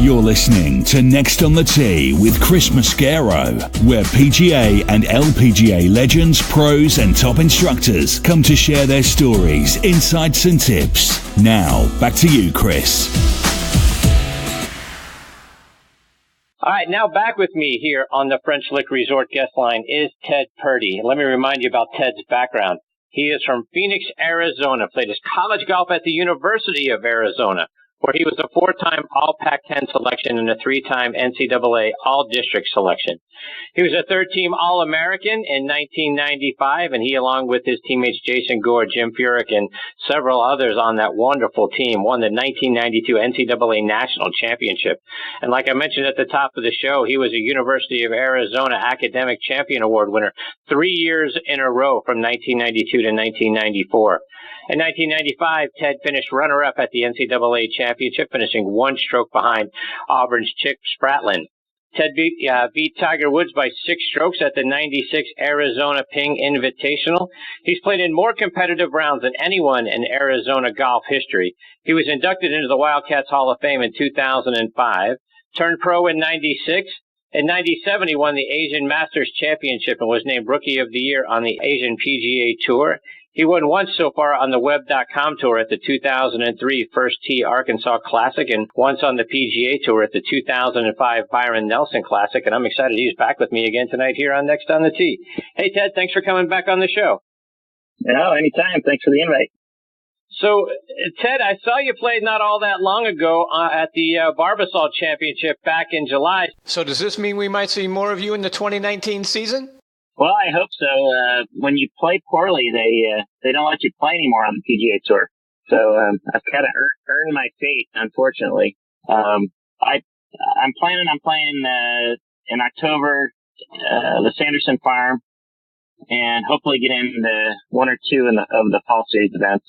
You're listening to Next on the Tee with Chris Mascaro, where PGA and LPGA legends, pros and top instructors come to share their stories, insights and tips. Now, back to you, Chris. All right, now back with me here on the French Lick Resort guest line is Ted Purdy. Let me remind you about Ted's background. He is from Phoenix, Arizona, played his college golf at the University of Arizona, where he was a 4-time All Pac-10 selection and a 3-time NCAA All-District selection. He was a 3rd-team All-American in 1995, and he, along with his teammates Jason Gore, Jim Furyk, and several others on that wonderful team, won the 1992 NCAA National Championship. And like I mentioned at the top of the show, he was a University of Arizona Academic Champion Award winner 3 years in a row from 1992 to 1994. In 1995, Ted finished runner-up at the NCAA Championship, finishing 1 stroke behind Auburn's Chick Spratlin. Ted beat Tiger Woods by 6 strokes at the 96 Arizona Ping Invitational. He's played in more competitive rounds than anyone in Arizona golf history. He was inducted into the Wildcats Hall of Fame in 2005, turned pro in 96. In 97, he won the Asian Masters Championship and was named Rookie of the Year on the Asian PGA Tour. He won once so far on the Web.com Tour at the 2003 First Tee Arkansas Classic and once on the PGA Tour at the 2005 Byron Nelson Classic. And I'm excited he's back with me again tonight here on Next on the Tee. Hey, Ted, thanks for coming back on the show. No, anytime. Thanks for the invite. So, Ted, I saw you played not all that long ago at the Barbasol Championship back in July. So does this mean we might see more of you in the 2019 season? Well, I hope so. When you play poorly, they don't let you play anymore on the PGA Tour. So I've kind of earned my fate, unfortunately. I'm planning on playing in October the Sanderson Farm, and hopefully get into 1 or 2 of the Fall Series events.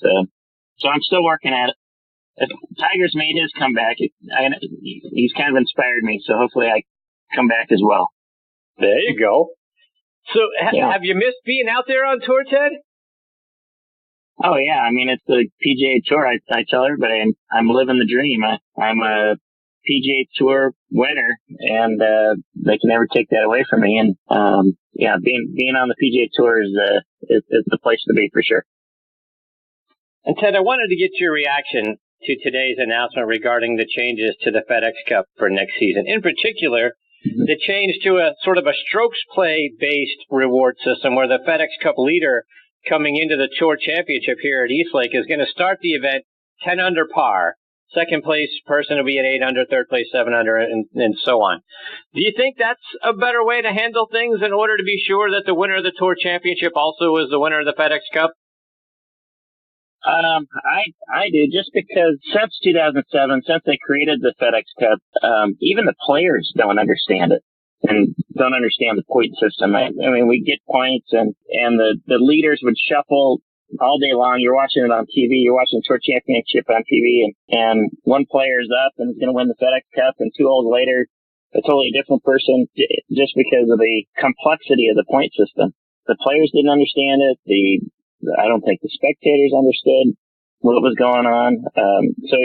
So I'm still working at it. If Tiger's made his comeback, he's kind of inspired me. So hopefully I come back as well. There you go. So have you missed being out there on tour, Ted? Oh, yeah. I mean, it's the PGA Tour. I tell everybody I'm living the dream. I'm a PGA Tour winner, and they can never take that away from me. And, being on the PGA Tour is the place to be for sure. And, Ted, I wanted to get your reaction to today's announcement regarding the changes to the FedEx Cup for next season. In particular, the change to a sort of a strokes play-based reward system where the FedEx Cup leader coming into the Tour Championship here at Eastlake is going to start the event 10 under par. Second place person will be at 8 under, third place 7 under, and so on. Do you think that's a better way to handle things in order to be sure that the winner of the Tour Championship also is the winner of the FedEx Cup? I do, just because since 2007, since they created the FedEx Cup, even the players don't understand it and don't understand the point system. I mean, we get points and the leaders would shuffle all day long. You're watching it on TV. You're watching the Tour Championship on TV and one player's up and is going to win the FedEx Cup, and 2 holes later, a totally different person just because of the complexity of the point system. The players didn't understand it. I don't think the spectators understood what was going on. So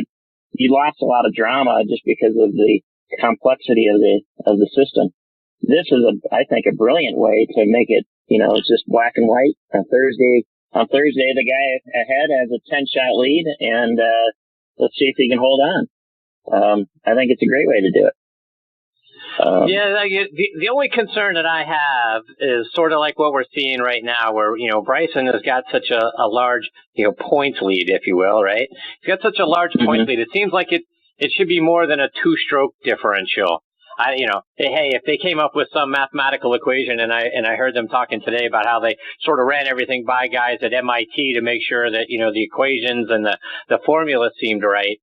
you lost a lot of drama just because of the complexity of the system. This is I think, a brilliant way to make it, it's just black and white. On Thursday, the guy ahead has a 10-shot lead, and let's see if he can hold on. I think it's a great way to do it. The only concern that I have is sort of like what we're seeing right now, where, Bryson has got such a large, points lead, if you will, right? He's got such a large point lead. It seems like it should be more than a 2-stroke differential. Hey, if they came up with some mathematical equation, and I heard them talking today about how they sort of ran everything by guys at MIT to make sure that, the equations and the formula seemed right.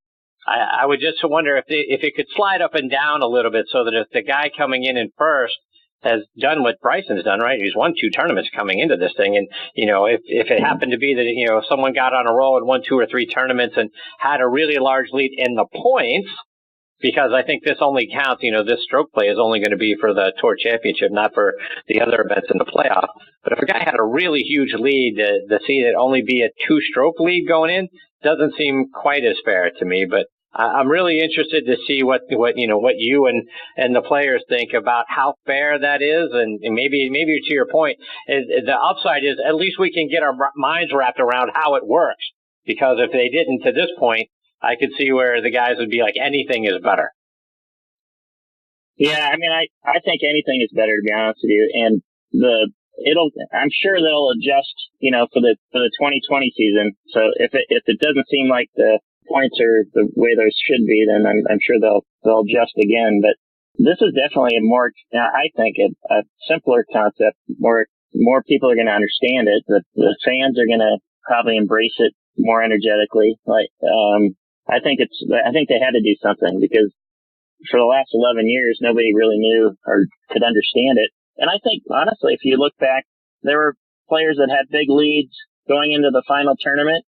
I would just wonder if it could slide up and down a little bit, so that if the guy coming in first has done what Bryson's done, right? He's won 2 tournaments coming into this thing. And, if it happened to be that, if someone got on a roll and won 2 or 3 tournaments and had a really large lead in the points, because I think this only counts, this stroke play is only going to be for the Tour Championship, not for the other events in the playoff. But if a guy had a really huge lead, to see it only be a 2-stroke lead going in doesn't seem quite as fair to me. But I'm really interested to see what you and the players think about how fair that is, and maybe to your point, the upside is at least we can get our minds wrapped around how it works. Because if they didn't to this point, I could see where the guys would be like, anything is better. Yeah, I mean, I think anything is better, to be honest with you. And I'm sure they'll adjust, for the 2020 season. So if it doesn't seem like the points are the way those should be, then I'm sure they'll adjust again. But this is definitely I think a simpler concept. More people are going to understand it. The fans are going to probably embrace it more energetically. I think they had to do something, because for the last 11 years, nobody really knew or could understand it. And I think, honestly, if you look back, there were players that had big leads going into the final tournament,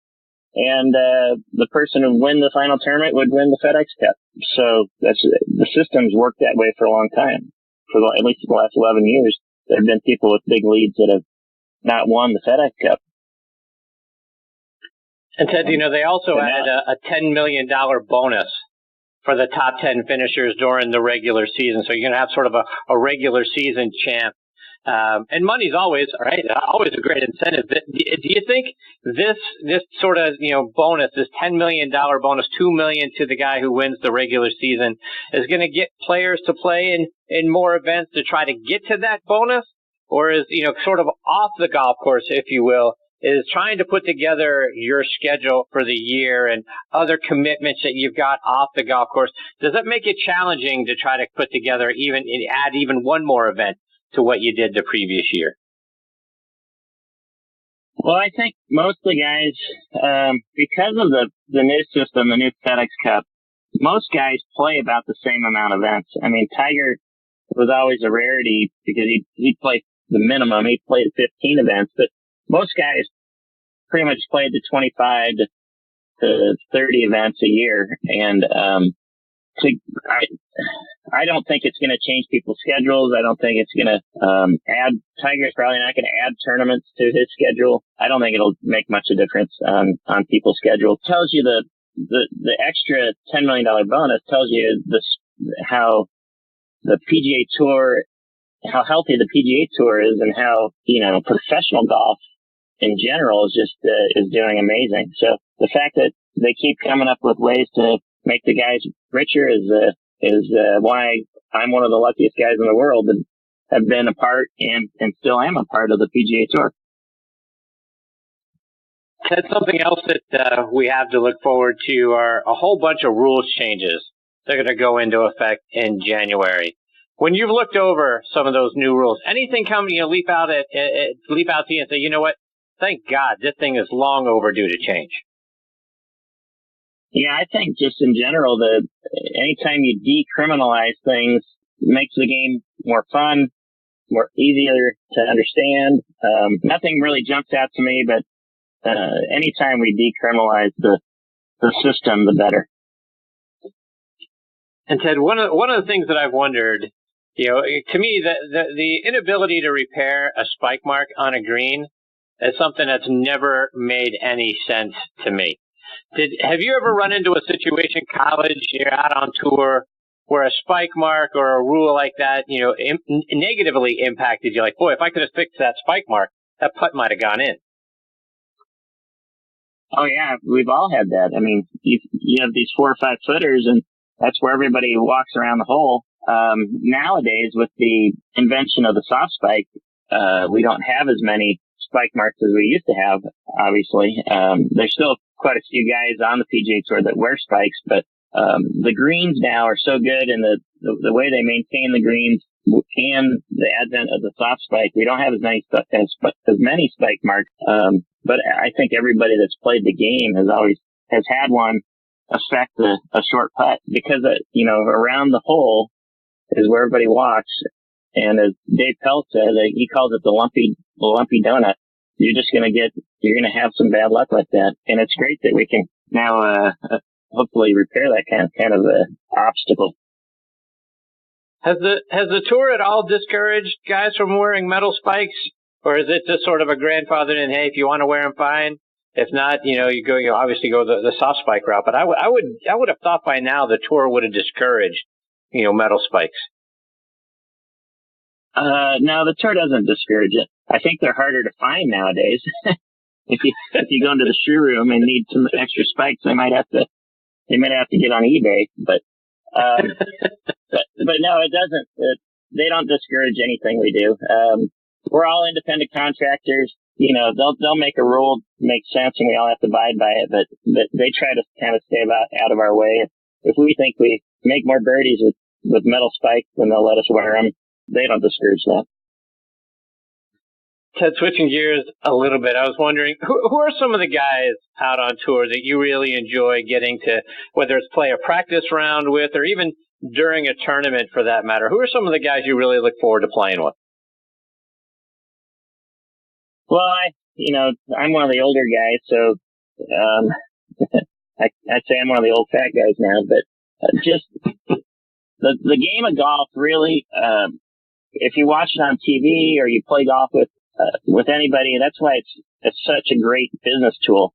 and the person who win the final tournament would win the FedEx Cup. So the system's worked that way for a long time. At least the last 11 years, there have been people with big leads that have not won the FedEx Cup. And Ted, they also added a $10 million bonus for the top 10 finishers during the regular season. So you're going to have sort of a regular season champ. And money's always a great incentive. Do you think this sort of, bonus, this $10 million bonus, $2 million to the guy who wins the regular season, is going to get players to play in more events to try to get to that bonus? Or is, sort of off the golf course, if you will, is trying to put together your schedule for the year and other commitments that you've got off the golf course? Does that make it challenging to try to put together add even one more event to what you did the previous year? Well, I think most of the guys, because of the new system, the new FedEx Cup, most guys play about the same amount of events. I mean, Tiger was always a rarity because he played the minimum. He played 15 events, but most guys pretty much played the 25 to 30 events a year. And I don't think it's going to change people's schedules. I don't think it's going to Tiger's probably not going to add tournaments to his schedule. I don't think it'll make much of a difference on people's schedule. It tells you the extra $10 million bonus tells you how the PGA Tour, how healthy the PGA Tour is, and how, professional golf in general is doing amazing. So the fact that they keep coming up with ways to make the guys richer is why I'm one of the luckiest guys in the world and have been a part and still am a part of the PGA Tour. That's something else that we have to look forward to are a whole bunch of rules changes that are going to go into effect in January. When you've looked over some of those new rules, anything leap out to you and say, you know what? Thank God, this thing is long overdue to change. Yeah, I think just in general, anytime you decriminalize things, it makes the game more fun, more easier to understand. Nothing really jumps out to me, but anytime we decriminalize the system, the better. And Ted, one of the things that I've wondered, to me, the inability to repair a spike mark on a green is something that's never made any sense to me. Have you ever run into a situation, college, you're out on tour, where a spike mark or a rule like that, negatively impacted you? Like, boy, if I could have fixed that spike mark, that putt might have gone in. Oh yeah, we've all had that. I mean, you have these 4 or 5 footers, and that's where everybody walks around the hole. Nowadays, with the invention of the soft spike, we don't have as many spike marks as we used to have, obviously. There's still quite a few guys on the PGA Tour that wear spikes, but the greens now are so good, and the way they maintain the greens and the advent of the soft spike, we don't have as many spike marks. But I think everybody that's played the game has had one affect a short putt, because around the hole is where everybody walks. And as Dave Pelt said, he calls it the lumpy donut. You're going to have some bad luck like that. And it's great that we can now, hopefully repair that kind of obstacle. Has the tour at all discouraged guys from wearing metal spikes? Or is it just sort of a grandfathered in, hey, if you want to wear them, fine? If not, you obviously go the soft spike route. But I would have thought by now the tour would have discouraged, metal spikes. No, the tour doesn't discourage it. I think they're harder to find nowadays. If you go into the shoe room and need some extra spikes, they might have to get on eBay. But no, it doesn't. They don't discourage anything we do. We're all independent contractors. They'll make a rule make sense, and we all have to abide by it. But they try to kind of stay out of our way. If we think we make more birdies with metal spikes, then they'll let us wear them. They don't discourage that. Ted, switching gears a little bit, I was wondering, who are some of the guys out on tour that you really enjoy getting to, whether it's play a practice round with or even during a tournament for that matter? Who are some of the guys you really look forward to playing with? Well, I'm one of the older guys, so I'd say I'm one of the old fat guys now, but just the game of golf really, if you watch it on TV or you play golf with anybody, that's why it's such a great business tool.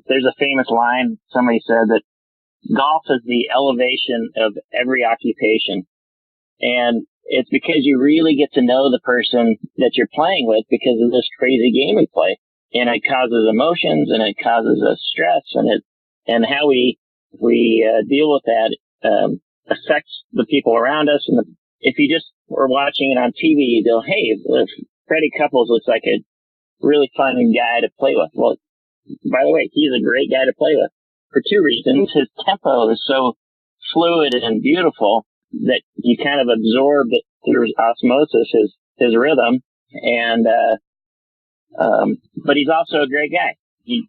There's a famous line, somebody said that golf is the elevation of every occupation. And it's because you really get to know the person that you're playing with because of this crazy game we play. And it causes emotions and it causes us stress, and how we deal with that, affects the people around us. And if you just were watching it on TV, you'd go, hey, Freddie Couples looks like a really fun guy to play with. Well, by the way, he's a great guy to play with for two reasons. His tempo is so fluid and beautiful that you kind of absorb it through osmosis, his rhythm. And, but he's also a great guy. He,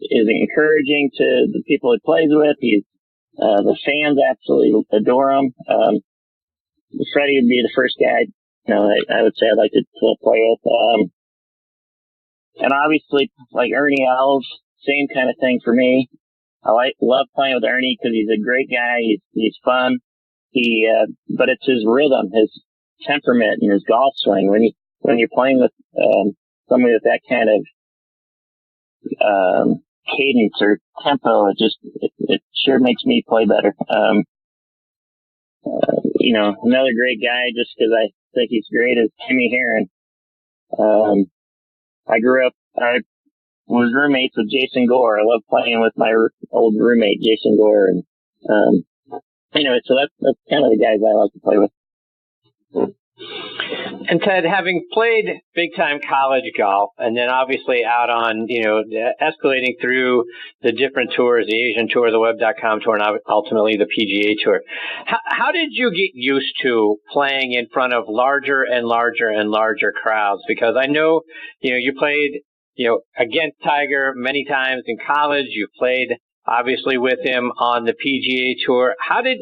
is encouraging to the people he plays with. The fans absolutely adore him. Freddie would be the first guy, I would say I'd like to play with. And obviously, like Ernie Els, same kind of thing for me. I love playing with Ernie because he's a great guy. He's fun. But it's his rhythm, his temperament, and his golf swing. When you're playing with somebody with that kind of cadence or tempo, it sure makes me play better. Another great guy, just because I think he's great, is Timmy Heron. I was roommates with Jason Gore. I love playing with my old roommate, Jason Gore. And, anyway, so that's kind of the guys I like to play with. And Ted, having played big time college golf and then obviously out on, escalating through the different tours, the Asian Tour, the Web.com Tour, and ultimately the PGA Tour, how did you get used to playing in front of larger and larger and larger crowds? Because I know, you played, against Tiger many times in college. You played obviously with him on the PGA Tour. How did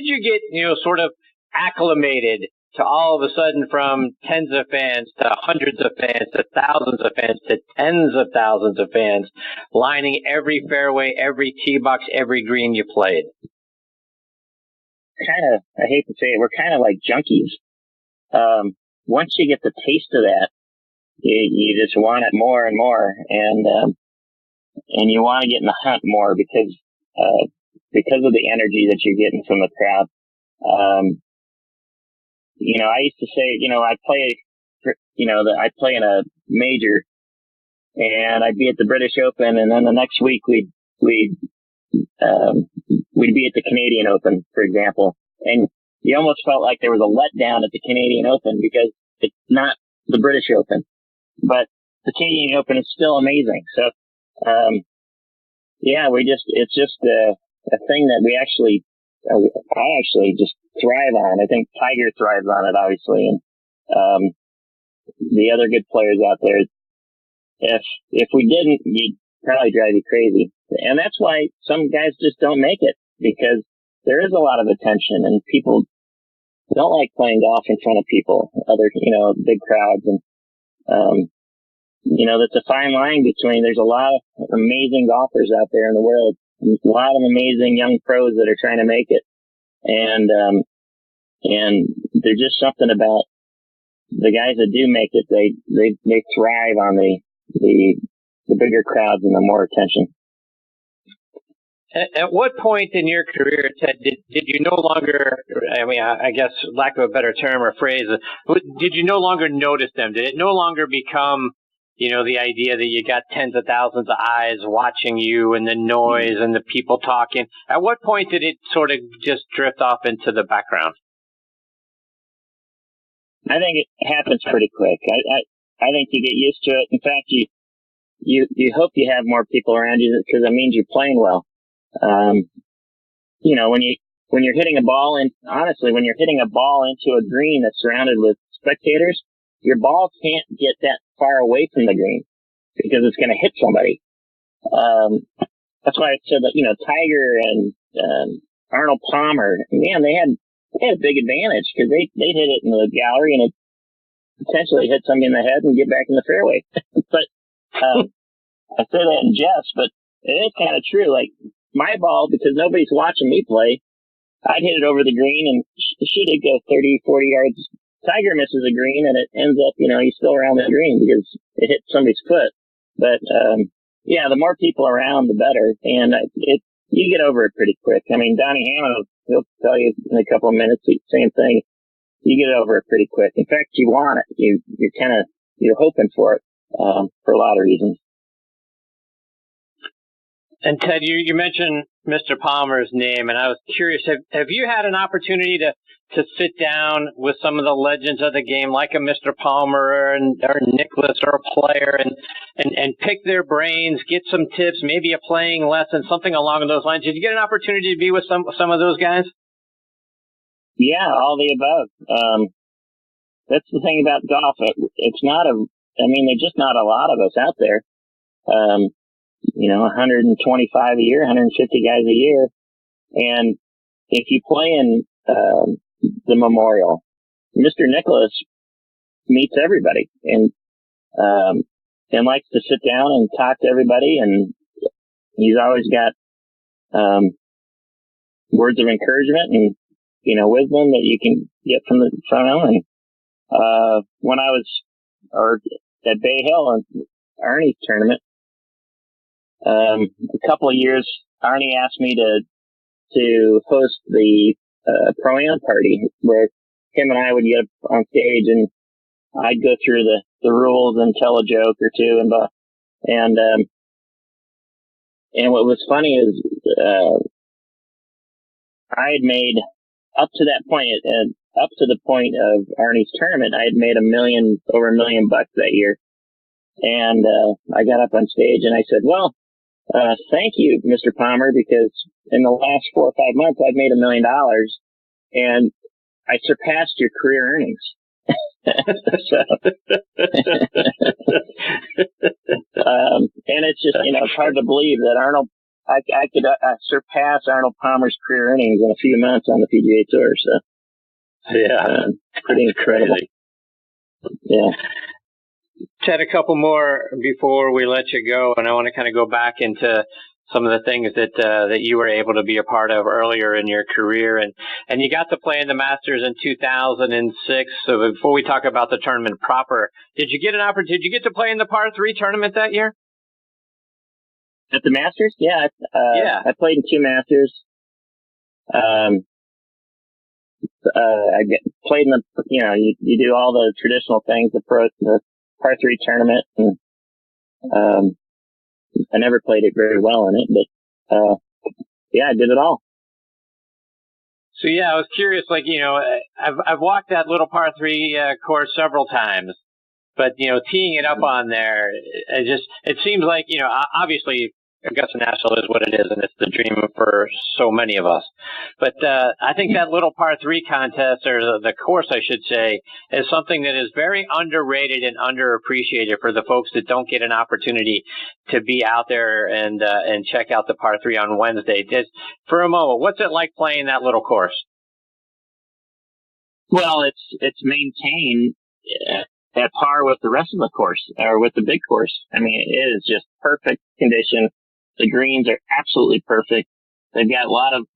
you get, sort of acclimated to all of a sudden from tens of fans to hundreds of fans to thousands of fans to tens of thousands of fans lining every fairway, every tee box, every green you played? I hate to say it, we're kind of like junkies. Once you get the taste of that, you just want it more and more, and you want to get in the hunt more because of the energy that you're getting from the crowd. I used to say, I play in a major, and I'd be at the British Open, and then the next week we'd be at the Canadian Open, for example, and you almost felt like there was a letdown at the Canadian Open because it's not the British Open, but the Canadian Open is still amazing. So, it's just a thing that I actually just thrive on. I think Tiger thrives on it, obviously, and the other good players out there. If we didn't, you'd probably drive you crazy. And that's why some guys just don't make it, because there is a lot of attention, and people don't like playing golf in front of people, big crowds. And, that's a fine line between, there's a lot of amazing golfers out there in the world, a lot of amazing young pros that are trying to make it. And there's just something about the guys that do make it. They thrive on the bigger crowds and the more attention. At what point in your career, Ted, did you no longer, I mean, I guess, lack of a better term or phrase, did you no longer notice them? Did it no longer become, the idea that you got tens of thousands of eyes watching you and the noise and the people talking? At what point did it sort of just drift off into the background? I think it happens pretty quick. I think you get used to it. In fact, you hope you have more people around you because it means you're playing well. When you're hitting a ball, and honestly, when you're hitting a ball into a green that's surrounded with spectators, your ball can't get that far away from the green because it's going to hit somebody. That's why I said that, Tiger and Arnold Palmer, man, they had a big advantage because they hit it in the gallery and it potentially hit somebody in the head and get back in the fairway. But I say that in jest, but it is kind of true. Like, my ball, because nobody's watching me play, I'd hit it over the green and should it go 30, 40 yards. Tiger misses a green and it ends up, he's still around the green because it hit somebody's foot. But, the more people around, the better. And you get over it pretty quick. I mean, Donnie Hammond, he'll tell you in a couple of minutes, same thing. You get over it pretty quick. In fact, you want it. You're hoping for it, for a lot of reasons. And Ted, you mentioned Mr. Palmer's name, and I was curious, have you had an opportunity to sit down with some of the legends of the game, like a Mr. Palmer or Nicklaus or a player, and pick their brains, get some tips, maybe a playing lesson, something along those lines? Did you get an opportunity to be with some of those guys? Yeah, all the above. That's the thing about golf. It's not there's just not a lot of us out there. 125 a year, 150 guys a year. And if you play in the Memorial, Mr. Nicklaus meets everybody and likes to sit down and talk to everybody. And he's always got words of encouragement and, wisdom that you can get from him. And when I was at Bay Hill in Arnie's tournament, a couple of years, Arnie asked me to host the Pro-Am party where him and I would get up on stage and I'd go through the rules and tell a joke or two and what was funny is I had made up to that point and up to the point of Arnie's tournament, I had made over $1 million that year. And I got up on stage and I said, well, thank you, Mr. Palmer, because in the last 4 or 5 months, I've made $1 million and I surpassed your career earnings. And it's just, it's hard to believe that I could surpass Arnold Palmer's career earnings in a few months on the PGA Tour. So, yeah, pretty incredible. Crazy. Yeah. Ted, a couple more before we let you go, and I want to kind of go back into some of the things that you were able to be a part of earlier in your career, and you got to play in the Masters in 2006. So before we talk about the tournament proper, did you get to play in the par 3 tournament that year? At the Masters? Yeah. I played in 2 Masters. I played in the, you do all the traditional things, the par 3 tournament, and I never played it very well in it, but I did it all. So I was curious, I've walked that little par 3 course several times, but teeing it up on there, it seems like obviously Augusta National is what it is, and it's the dream for so many of us. But I think that little par 3 contest, or the course, I should say, is something that is very underrated and underappreciated for the folks that don't get an opportunity to be out there and check out the par 3 on Wednesday. Just for a moment, what's it like playing that little course? Well, it's maintained at par with the rest of the course, or with the big course. I mean, it is just perfect condition. The greens are absolutely perfect. They've got a lot of,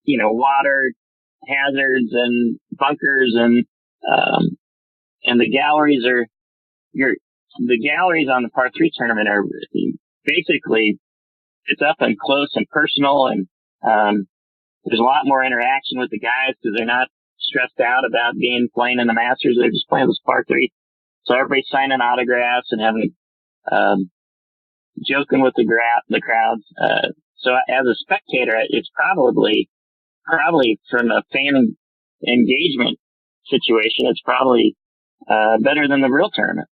water hazards and bunkers, and the galleries are, the galleries on the par 3 tournament are basically, it's up and close and personal, and there's a lot more interaction with the guys because they're not stressed out about playing in the Masters. They're just playing this par 3. So everybody's signing autographs and having, joking with the crowds. So as a spectator, it's probably from a fan engagement situation, it's probably better than the real tournament.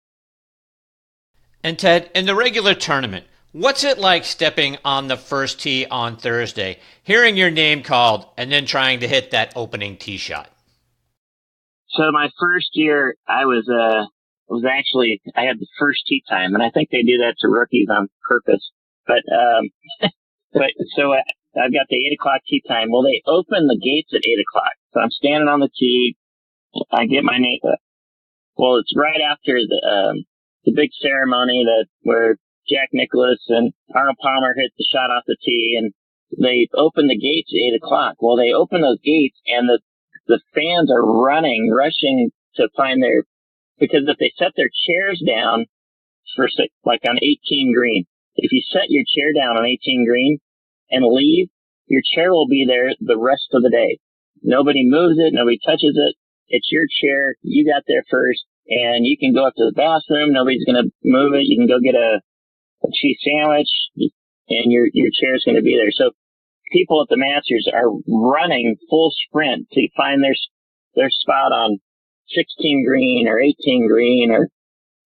And Ted, in the regular tournament, what's it like stepping on the first tee on Thursday, hearing your name called, and then trying to hit that opening tee shot? So my first year, I had the first tee time, and I think they do that to rookies on purpose. But so I've got the 8 o'clock tee time. Well, they open the gates at 8 o'clock. So I'm standing on the tee. I get my name. Well, it's right after the big ceremony where Jack Nicklaus and Arnold Palmer hit the shot off the tee, and they open the gates at 8 o'clock. Well, they open those gates, and the fans are rushing to find because if they set their chairs down like on 18 green, if you set your chair down on 18 green and leave, your chair will be there the rest of the day. Nobody moves it. Nobody touches it. It's your chair. You got there first, and you can go up to the bathroom. Nobody's going to move it. You can go get a cheese sandwich, and your chair's going to be there. So people at the Masters are running full sprint to find their spot on 16 green or 18 green or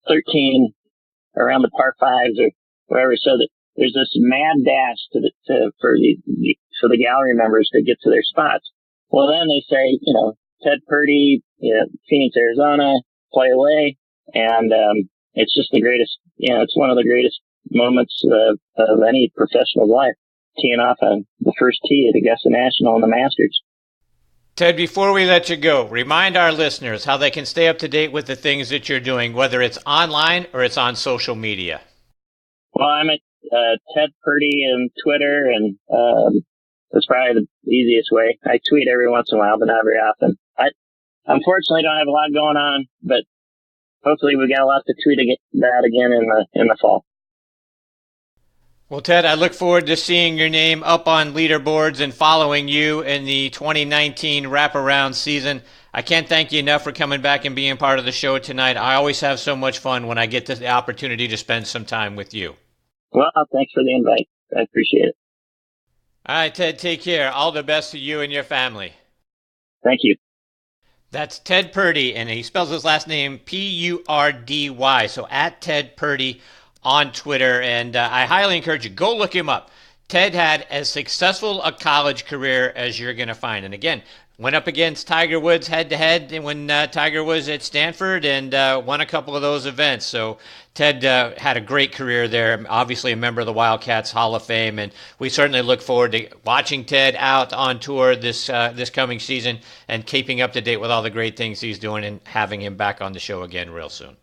13 around the par 5s or wherever. So that there's this mad dash for the gallery members to get to their spots. Well, then they say, Ted Purdy, Phoenix, Arizona, play away. And, it's just the greatest, it's one of the greatest moments of any professional's life, teeing off on the first tee at Augusta National and the Masters. Ted, before we let you go, remind our listeners how they can stay up to date with the things that you're doing, whether it's online or it's on social media. Well, I'm at Ted Purdy on Twitter, and that's probably the easiest way. I tweet every once in a while, but not very often. I unfortunately don't have a lot going on, but hopefully we got a lot to tweet about again in the fall. Well, Ted, I look forward to seeing your name up on leaderboards and following you in the 2019 wraparound season. I can't thank you enough for coming back and being part of the show tonight. I always have so much fun when I get the opportunity to spend some time with you. Well, thanks for the invite. I appreciate it. All right, Ted, take care. All the best to you and your family. Thank you. That's Ted Purdy, and he spells his last name Purdy. So at Ted Purdy on Twitter, and I highly encourage you, go look him up. Ted had as successful a college career as you're going to find. And again, went up against Tiger Woods head-to-head when Tiger was at Stanford and won a couple of those events. So Ted had a great career there, obviously a member of the Wildcats Hall of Fame, and we certainly look forward to watching Ted out on tour this coming season and keeping up to date with all the great things he's doing and having him back on the show again real soon.